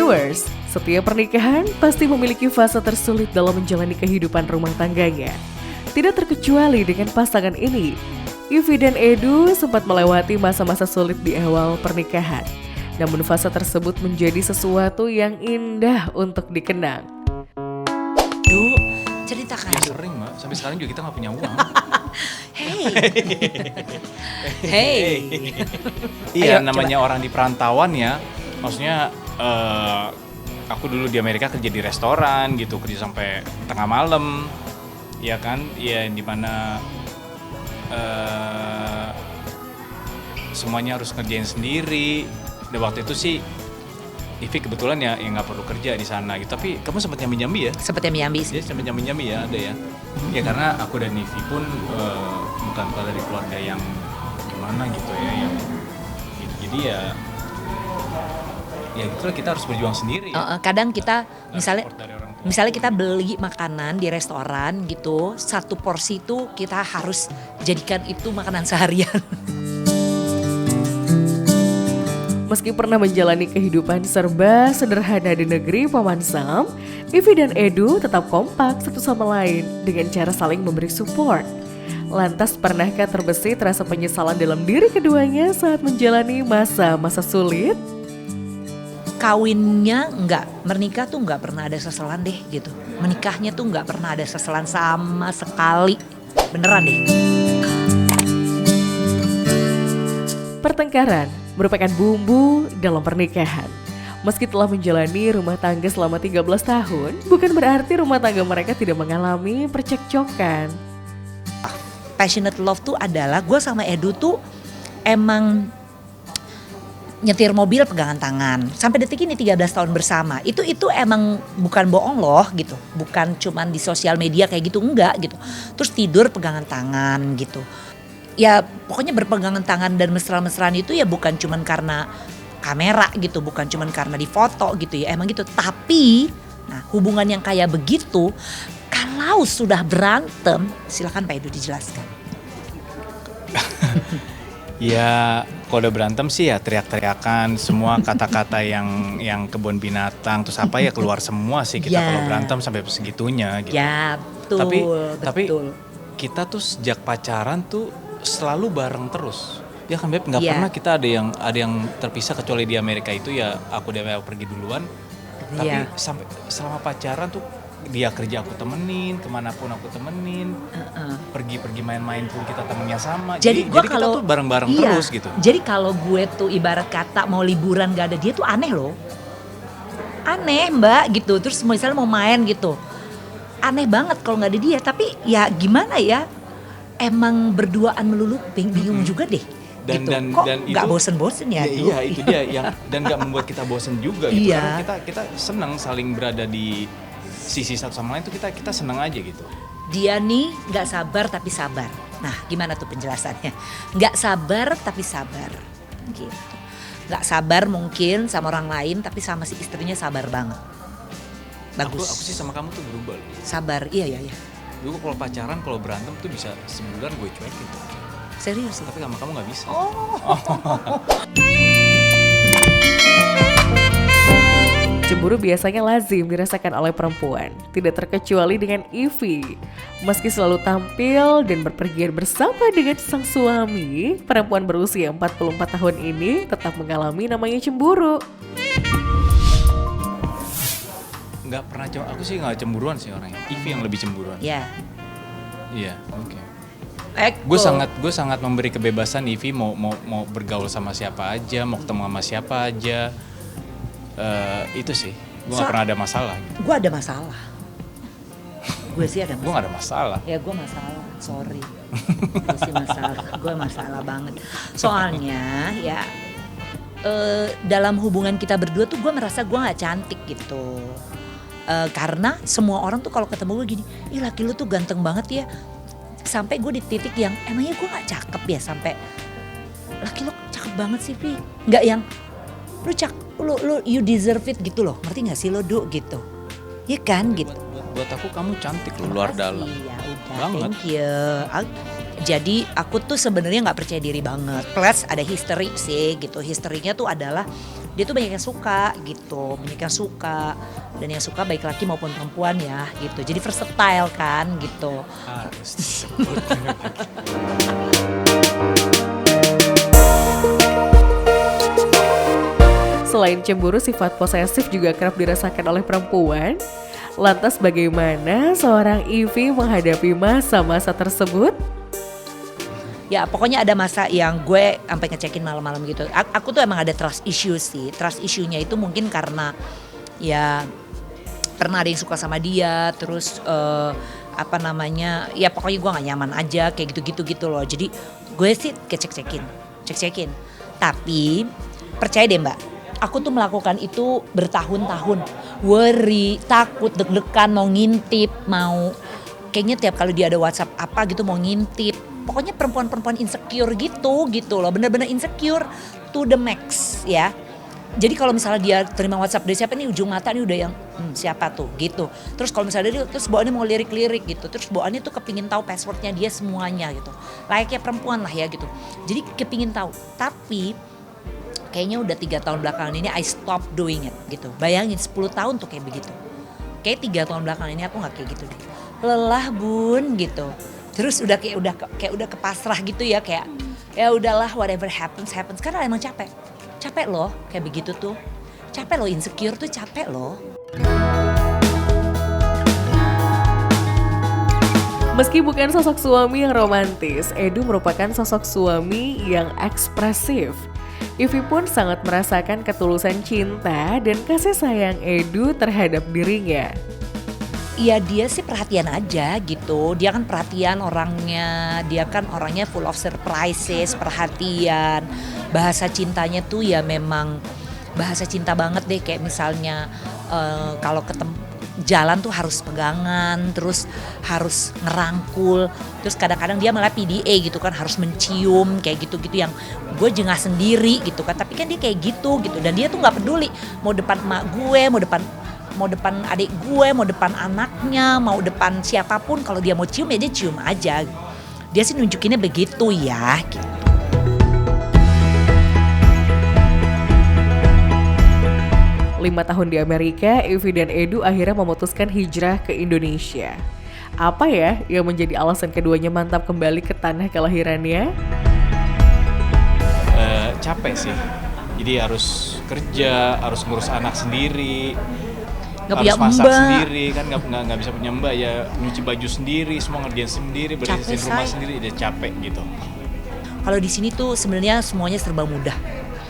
Viewers, setiap pernikahan pasti memiliki fase tersulit dalam menjalani kehidupan rumah tangganya. Tidak terkecuali dengan pasangan ini. Ivy dan Edu sempat melewati masa-masa sulit di awal pernikahan. Namun fase tersebut menjadi sesuatu yang indah untuk dikenang. Duh, ceritakan. Ya sering mbak, sampai sekarang juga kita gak punya uang. Hey. Iya, Ayo, namanya orang di perantauan ya. Maksudnya aku dulu di Amerika kerja di restoran gitu, kerja sampai tengah malam. Ya kan, ya dimana semuanya harus ngerjain sendiri. Dan waktu itu sih Ivy kebetulan ya nggak perlu kerja di sana gitu. Tapi kamu sempat nyambi-nyambi ya? Sempat nyambi sih. Dia sempat nyambi-nyambi ya, ada ya. Ya karena aku dan Ivy pun bukan dari keluarga yang gimana gitu ya, yang jadi ya itulah, kita harus berjuang sendiri ya. Kadang kita Support dari orang tua. misalnya kita beli makanan di restoran gitu, satu porsi itu kita harus jadikan itu makanan seharian. Meski pernah menjalani kehidupan serba sederhana di negeri Paman Sam, Ivy dan Edu tetap kompak satu sama lain dengan cara saling memberi support. Lantas pernahkah terbesit rasa penyesalan dalam diri keduanya saat menjalani masa-masa sulit? Kawinnya enggak, menikah tuh enggak pernah ada seselan deh gitu. Menikahnya tuh enggak pernah ada seselan sama sekali. Beneran deh. Pertengkaran merupakan bumbu dalam pernikahan. Meski telah menjalani rumah tangga selama 13 tahun, bukan berarti rumah tangga mereka tidak mengalami percekcokan. Passionate love tuh adalah gue sama Edu tuh emang nyetir mobil pegangan tangan. Sampai detik ini 13 tahun bersama. Itu emang bukan bohong loh gitu. Bukan cuman di sosial media kayak gitu, enggak gitu. Terus tidur pegangan tangan gitu. Ya pokoknya berpegangan tangan dan mesra-mesraan itu ya bukan cuman karena kamera gitu, bukan cuman karena di foto gitu ya, emang gitu. Tapi nah hubungan yang kayak begitu, kalau sudah berantem, silakan Pak Edu dijelaskan. Ya kalau udah berantem sih ya teriak-teriakan, semua kata-kata yang kebun binatang, terus apa ya keluar semua sih kita kalau berantem sampai segitunya gitu. Ya betul. Tapi kita tuh sejak pacaran tuh selalu bareng terus. Ya kan Beb, nggak pernah kita ada yang terpisah kecuali di Amerika itu ya aku dan Beb pergi duluan. Tapi sampai selama pacaran tuh dia kerja aku temenin, kemanapun aku temenin, pergi main-main pun kita temennya sama. Jadi kita tuh bareng-bareng terus gitu. Jadi kalau gue tuh ibarat kata mau liburan gak ada dia tuh aneh loh. Aneh Mbak gitu. Terus misalnya mau main gitu, aneh banget kalau gak ada dia. Tapi ya gimana ya, emang berduaan melulu bingung juga deh. Dan, gitu. dan, Kok dan gak itu, bosen-bosen ya? Iya itu dia yang dan gak membuat kita bosen juga gitu. Iya. Karena kita senang saling berada di sisi satu sama lain, itu kita senang aja gitu. Dia nih gak sabar tapi sabar. Nah gimana tuh penjelasannya? Gak sabar tapi sabar gitu. Gak sabar mungkin sama orang lain, tapi sama si istrinya sabar banget. Bagus. Aku sih sama kamu tuh berubah loh. Sabar, iya. Dulu kalau pacaran, kalau berantem tuh bisa sebulan gue cuekin tuh. Serius? Tapi sama kamu gak bisa. Cemburu biasanya lazim dirasakan oleh perempuan, tidak terkecuali dengan Ivy. Meski selalu tampil dan berpergian bersama dengan sang suami, perempuan berusia 44 tahun ini tetap mengalami namanya cemburu. Nggak pernah, aku sih nggak cemburuan sih orangnya. Ivy yang lebih cemburuan. Ya. Iya, oke. Gue sangat memberi kebebasan Ivy mau bergaul sama siapa aja, mau ketemu sama siapa aja. Itu sih, gue nggak pernah ada masalah. Gitu. Gue ada masalah. Gue sih ada masalah. Gue nggak ada masalah. Ya gue masalah, sorry. Gue sih masalah, gue masalah banget. Soalnya ya dalam hubungan kita berdua tuh gue merasa gue nggak cantik gitu. Karena semua orang tuh kalau ketemu gue gini, ih laki lu tuh ganteng banget ya. Sampai gue di titik yang emangnya gue gak cakep ya, sampai laki lu cakep banget sih Pi. Gak yang lu you deserve it gitu loh, ngerti gak sih lo gitu. Iya kan gitu. Buat aku kamu cantik loh, luar dalam. Ya udah, banget. thank you. Jadi aku tuh sebenarnya nggak percaya diri banget. Plus ada history sih gitu. Historinya tuh adalah dia tuh banyak yang suka gitu, banyak yang suka, dan yang suka baik laki maupun perempuan ya gitu. Jadi versatile kan gitu. Harus disebut. Selain cemburu, sifat posesif juga kerap dirasakan oleh perempuan. Lantas bagaimana seorang Ivy menghadapi masa-masa tersebut? Ya pokoknya ada masa yang gue sampai ngecekin malam-malam gitu. Aku tuh emang ada trust issue sih. Trust issue-nya itu mungkin karena ya pernah ada yang suka sama dia, terus ya pokoknya gue gak nyaman aja kayak gitu loh. Jadi gue sih cek-cekin. Tapi percaya deh Mbak, aku tuh melakukan itu bertahun-tahun. Worry, takut, deg-degan, mau ngintip, mau kayaknya tiap kali dia ada WhatsApp apa gitu mau ngintip. Pokoknya perempuan-perempuan insecure gitu loh, bener-bener insecure to the max ya. Jadi kalau misalnya dia terima WhatsApp dari siapa nih, ujung mata nih udah yang siapa tuh gitu. Terus kalau misalnya dia terus bawaannya mau lirik-lirik gitu, terus bawaannya tuh kepingin tahu passwordnya dia semuanya gitu. Layaknya perempuan lah ya gitu. Jadi kepingin tahu, tapi kayaknya udah 3 tahun belakangan ini I stop doing it gitu. Bayangin 10 tahun tuh kayak begitu. Kayak 3 tahun belakangan ini aku gak kayak gitu deh. Lelah bun gitu. Terus udah kepasrah gitu ya, kayak ya udahlah whatever happens karena emang capek loh kayak begitu tuh, capek loh, insecure tuh capek loh. Meski bukan sosok suami yang romantis, Edu merupakan sosok suami yang ekspresif. Ivy pun sangat merasakan ketulusan cinta dan kasih sayang Edu terhadap dirinya. Ya dia sih perhatian aja gitu, dia kan perhatian orangnya, dia kan orangnya full of surprises, perhatian. Bahasa cintanya tuh ya memang bahasa cinta banget deh, kayak misalnya kalau ketemu jalan tuh harus pegangan, terus harus ngerangkul, terus kadang-kadang dia malah PDA gitu kan, harus mencium kayak gitu-gitu yang gue jengah sendiri gitu kan, tapi kan dia kayak gitu, dan dia tuh nggak peduli mau depan emak gue, mau depan adik gue, mau depan anaknya, mau depan siapapun, kalau dia mau cium ya dia cium aja. Dia sih nunjukinnya begitu ya gitu. Lima tahun di Amerika, Ivy dan Edu akhirnya memutuskan hijrah ke Indonesia. Apa ya yang menjadi alasan keduanya mantap kembali ke tanah kelahirannya? Capek sih. Jadi harus kerja, harus ngurus anak sendiri. Gak harus punya masak mbak sendiri kan, nggak bisa punya mbak ya, nyuci baju sendiri, semua ngerjain sendiri, bersihin rumah sendiri, dia capek gitu. Kalau di sini tuh sebenarnya semuanya serba mudah,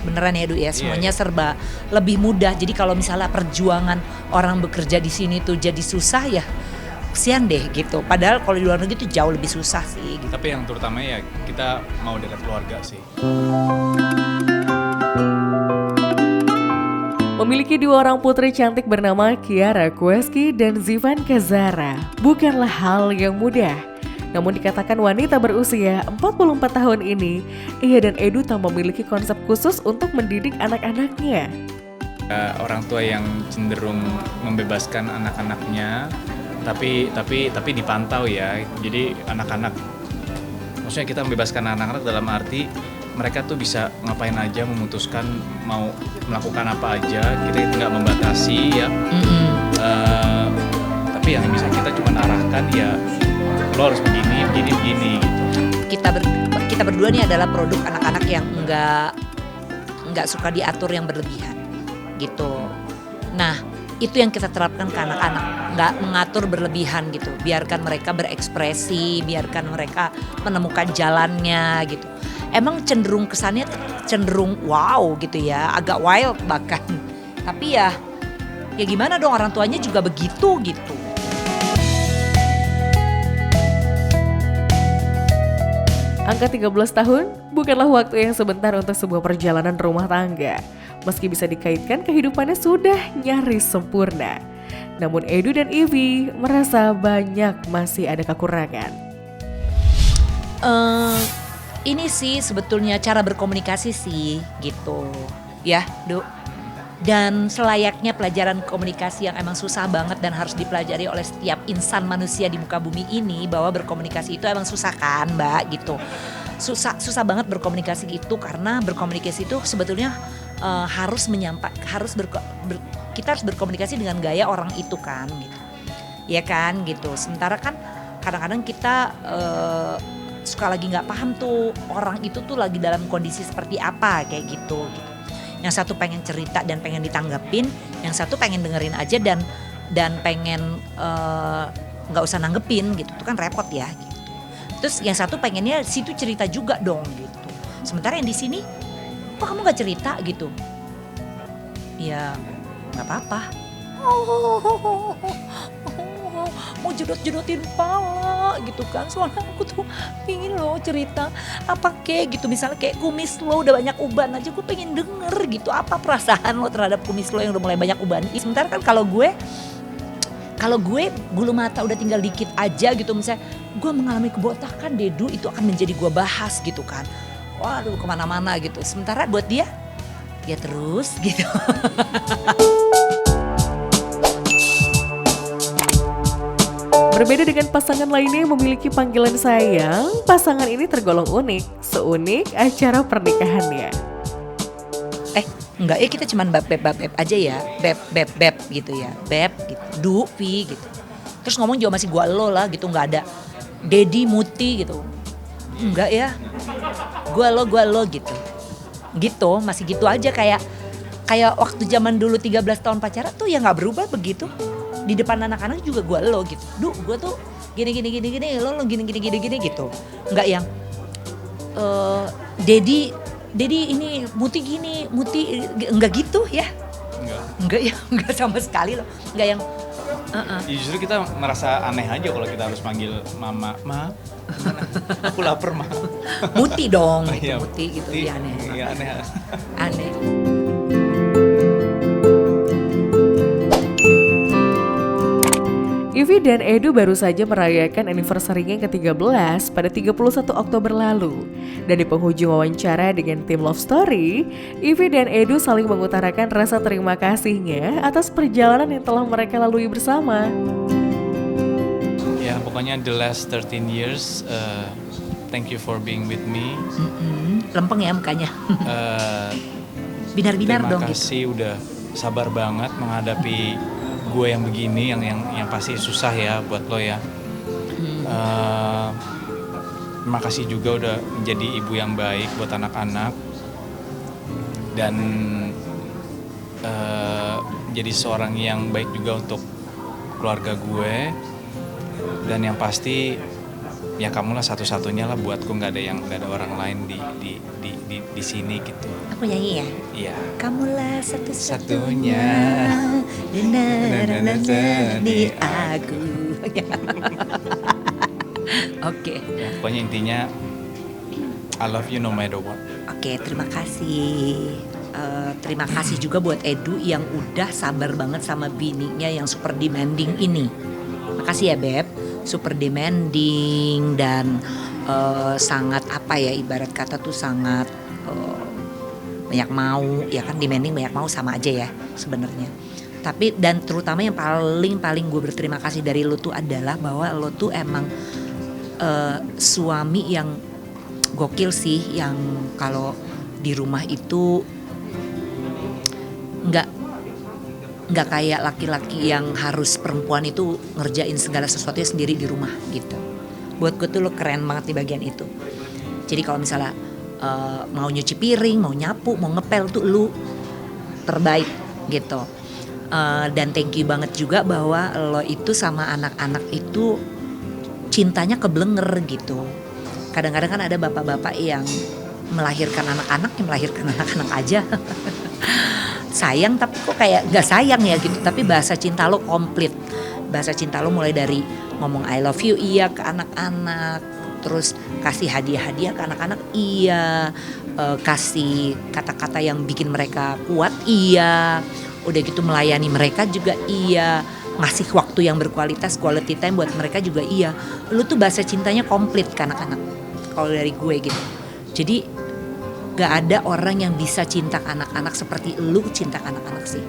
beneran ya Edu ya, semuanya serba lebih mudah. Jadi kalau misalnya perjuangan orang bekerja di sini tuh jadi susah ya, kesian deh gitu. Padahal kalau di luar negeri tuh jauh lebih susah sih. Gitu. Tapi yang terutama ya kita mau dekat keluarga sih. Memiliki 2 orang putri cantik bernama Kiara Kueski dan Zivan Kezara bukanlah hal yang mudah. Namun dikatakan wanita berusia 44 tahun ini, ia dan Edu tak memiliki konsep khusus untuk mendidik anak-anaknya. Orang tua yang cenderung membebaskan anak-anaknya, tapi dipantau ya. Jadi anak-anak, maksudnya kita membebaskan anak-anak dalam arti mereka tuh bisa ngapain aja, memutuskan mau melakukan apa aja, kita nggak membatasi ya. Tapi yang bisa kita cuma arahkan ya, lo harus begini gitu. Kita berdua nih adalah produk anak-anak yang nggak suka diatur yang berlebihan gitu. Nah itu yang kita terapkan ke anak-anak, nggak mengatur berlebihan gitu. Biarkan mereka berekspresi, biarkan mereka menemukan jalannya gitu. Emang cenderung kesannya cenderung wow gitu ya, agak wild bahkan. Tapi ya gimana dong, orang tuanya juga begitu gitu. Angka 13 tahun bukanlah waktu yang sebentar untuk sebuah perjalanan rumah tangga. Meski bisa dikaitkan kehidupannya sudah nyaris sempurna. Namun Edu dan Ivy merasa banyak masih ada kekurangan. Ini sih sebetulnya cara berkomunikasi sih gitu. Ya, Du. Dan selayaknya pelajaran komunikasi yang emang susah banget dan harus dipelajari oleh setiap insan manusia di muka bumi ini, bahwa berkomunikasi itu emang susah kan Mbak gitu. Susah banget berkomunikasi itu, karena berkomunikasi itu sebetulnya kita harus berkomunikasi dengan gaya orang itu kan gitu. Ya kan gitu. Sementara kan kadang-kadang kita suka lagi nggak paham tuh orang itu tuh lagi dalam kondisi seperti apa kayak gitu. Yang satu pengen cerita dan pengen ditanggepin, yang satu pengen dengerin aja dan pengen nggak usah nanggepin gitu. Itu kan repot ya gitu. Terus yang satu pengennya situ cerita juga dong gitu. Sementara yang di sini, kok kamu nggak cerita gitu? Ya nggak apa-apa. Mau jedot-jedotin pala gitu kan, soalnya aku tuh pingin lo cerita apa kayak gitu, misalnya kayak kumis lo udah banyak uban aja gue pengen denger gitu, apa perasaan lo terhadap kumis lo yang udah mulai banyak uban. Sementara kan kalau gue bulu mata udah tinggal dikit aja gitu, misalnya gue mengalami kebotakan Dedu, itu akan menjadi gue bahas gitu kan, waduh kemana-mana gitu. Sementara buat dia ya terus gitu. Berbeda dengan pasangan lainnya yang memiliki panggilan sayang, pasangan ini tergolong unik, seunik acara pernikahannya. Enggak ya, kita cuman beb aja ya, beb gitu ya, beb gitu, du, pi gitu. Terus ngomong juga masih gua lo lah gitu, nggak ada Dedi, Muti gitu. Enggak ya, gua lo gitu. Gitu, masih gitu aja kayak waktu zaman dulu 13 tahun pacaran tuh ya nggak berubah begitu. Di depan anak-anak juga gue lo gitu. Duh gue tuh gini lo gini gitu. Enggak yang Dedi ini Muti gini, Muti enggak gitu ya. Enggak ya, enggak sama sekali loh. Enggak yang Justru kita merasa aneh aja kalau kita harus panggil mama, ma, aku lapar ma. Muti dong, Iya, Muti gitu. Iya aneh. Iya aneh. Aneh. Ivy dan Edu baru saja merayakan anniversary-nya yang ke-13 pada 31 Oktober lalu. Dan di penghujung wawancara dengan tim Love Story, Ivy dan Edu saling mengutarakan rasa terima kasihnya atas perjalanan yang telah mereka lalui bersama. Ya pokoknya the last 13 years, thank you for being with me. Lempeng ya mukanya. Binar-binar dong terima kasih gitu. Udah sabar banget menghadapi gue yang begini, yang pasti susah ya buat lo ya. Terima kasih juga udah menjadi ibu yang baik buat anak-anak dan jadi seorang yang baik juga untuk keluarga gue. Dan yang pasti ya kamulah satu-satunya lah buatku, nggak ada orang lain di sini gitu. Aku nyanyi ya? Iya. Kamulah satu-satunya di aku. Oke. Ya, pokoknya intinya I love you no matter what. Oke, terima kasih. Terima kasih juga buat Edu yang udah sabar banget sama bininya yang super demanding ini. Makasih ya Beb, super demanding dan sangat apa ya, ibarat kata tuh sangat banyak mau, ya kan, demanding banyak mau sama aja ya sebenarnya. Tapi dan terutama yang paling gue berterima kasih dari lo tuh adalah bahwa lo tuh emang suami yang gokil sih, yang kalau di rumah itu nggak kayak laki-laki yang harus perempuan itu ngerjain segala sesuatunya sendiri di rumah gitu. Buat gue tuh lo keren banget di bagian itu. Jadi kalau misalnya mau nyuci piring, mau nyapu, mau ngepel tuh lu terbaik gitu. Dan thank you banget juga bahwa lo itu sama anak-anak itu cintanya keblenger gitu. Kadang-kadang kan ada bapak-bapak yang melahirkan anak-anak aja. Sayang tapi kok kayak gak sayang ya gitu. Tapi bahasa cinta lo komplit. Bahasa cinta lo mulai dari ngomong I love you iya ke anak-anak, terus kasih hadiah-hadiah ke anak-anak iya, kasih kata-kata yang bikin mereka kuat iya, udah gitu melayani mereka juga iya, ngasih waktu yang berkualitas, quality time buat mereka juga iya. Lu tuh bahasa cintanya komplit ke anak-anak kalau dari gue gitu. Jadi Gak ada orang yang bisa cinta anak-anak seperti lu cinta anak-anak sih.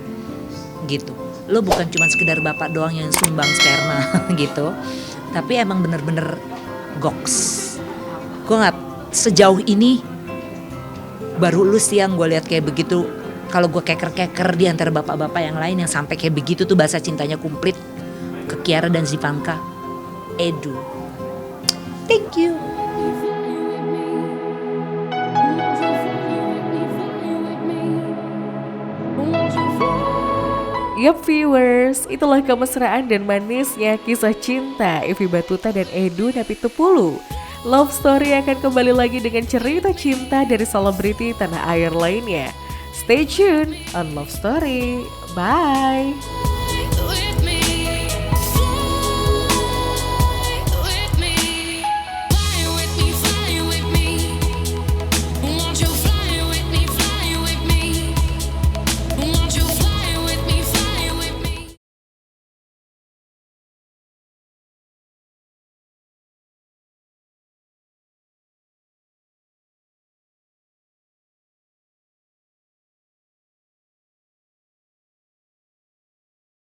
Gitu. Lu bukan cuma sekedar bapak doang yang sumbang sperma gitu. Tapi emang bener-bener goks. Gue gak sejauh ini baru lu sih yang gue lihat kayak begitu. Kalau gue keker-keker di antara bapak-bapak yang lain yang sampai kayak begitu tuh bahasa cintanya komplit ke Kiara dan Zivanka. Edu. Thank you. Yup viewers, itulah kemesraan dan manisnya kisah cinta Evi Batuta dan Edu Napitupulu. Love Story akan kembali lagi dengan cerita cinta dari selebriti tanah air lainnya. Stay tuned on Love Story. Bye!